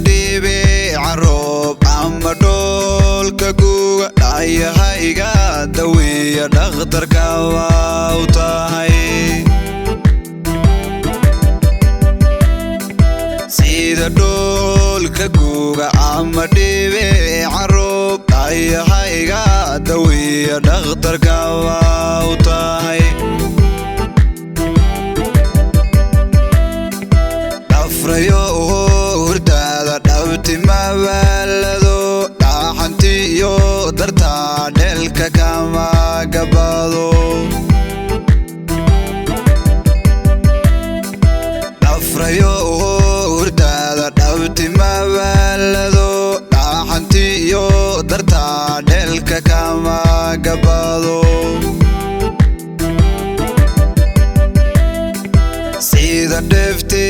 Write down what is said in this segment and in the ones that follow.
dibi carob ama dhoolka guga dhayahayga dawiya dhakhtarka waa u tahay sida dhoolka guga ama dibi carob dhayahayga dawiya dhakhtarka waa u tahay afrayo mabaalado dhaxantiyo dartaa dheelka kama gabado afrayo hurdaada dhabti mabaalado dhaxantiyo dartaa dheelka kama gabado sida dhefti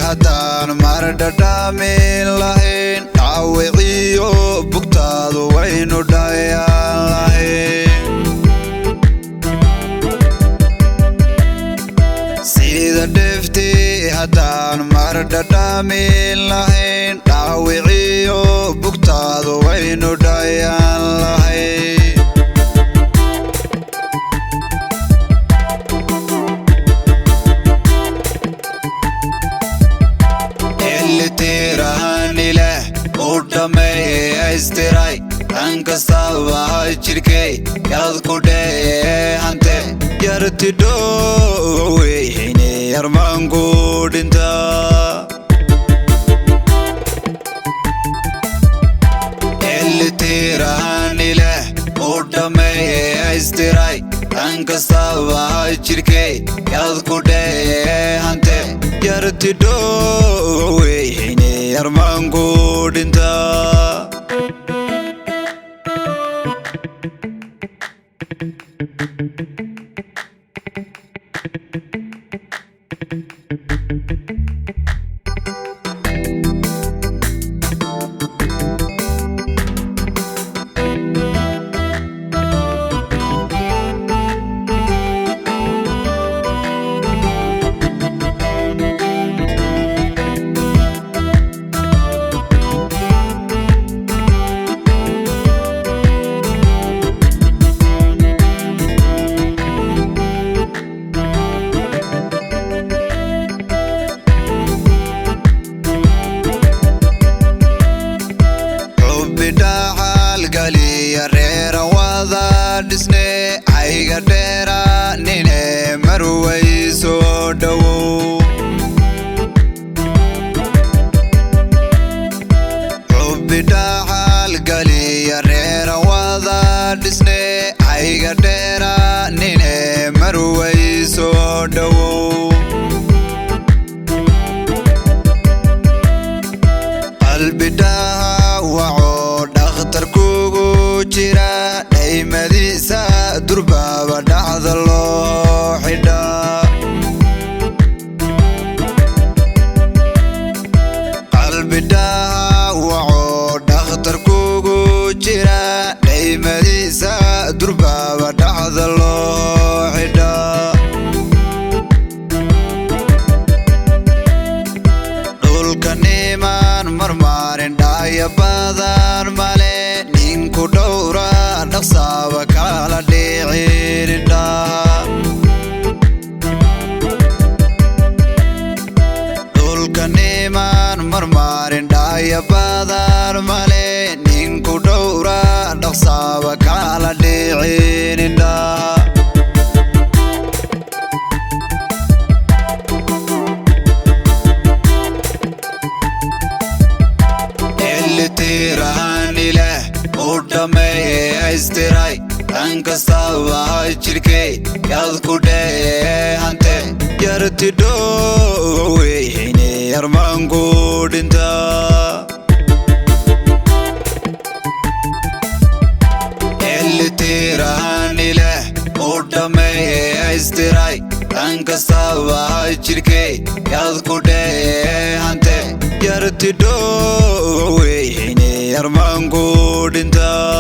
haddaan mar dhadhamin lahayn dhaawiciyo bugtaadu waynu dhayaan lahayn sida dhefti haddaan mar dhadhamin lahayn dhaawiciyo bugtaadu waynu dhayaan lahayn istiray ankastaba jirkay yaad ku dheehante yarti dhoweyne yarmaanku dhinta elitiraanile u dhameeye istiray ankastaba jirkay yaad ku dheehante yarti dhoweyne yarmaanku dhinta disne ayga dheera nine marway soo dhowow xubbi dhaxal galiya reera wada disne ayga dheera nine marway soo dhowow qalbi dhaawaco dhakhtarkugu jira dhaymadiisa durbaaba dhacda loo xidhaa qalbi dhaawaco dhakhtarkugu jira dhaymadiisa durbaaba dhacda loo xidhaa dhulka nimaan marmaarin dhaaya badan male ninku dhowra dhaqsaaba kala dhiciridha dhulka nimaan marmaarin dhaaya badan male ninku dhowra dhaqsaaba kala dhiciridha تيراني له ودمي استراي انكسوا شركي يذكر ده انت يرتدو ويني يرمانكو دنتا اللي تيراني له ودمي استراي انكسوا شركي يذكر ده انت يرتدو ويني يرمانكو دنتا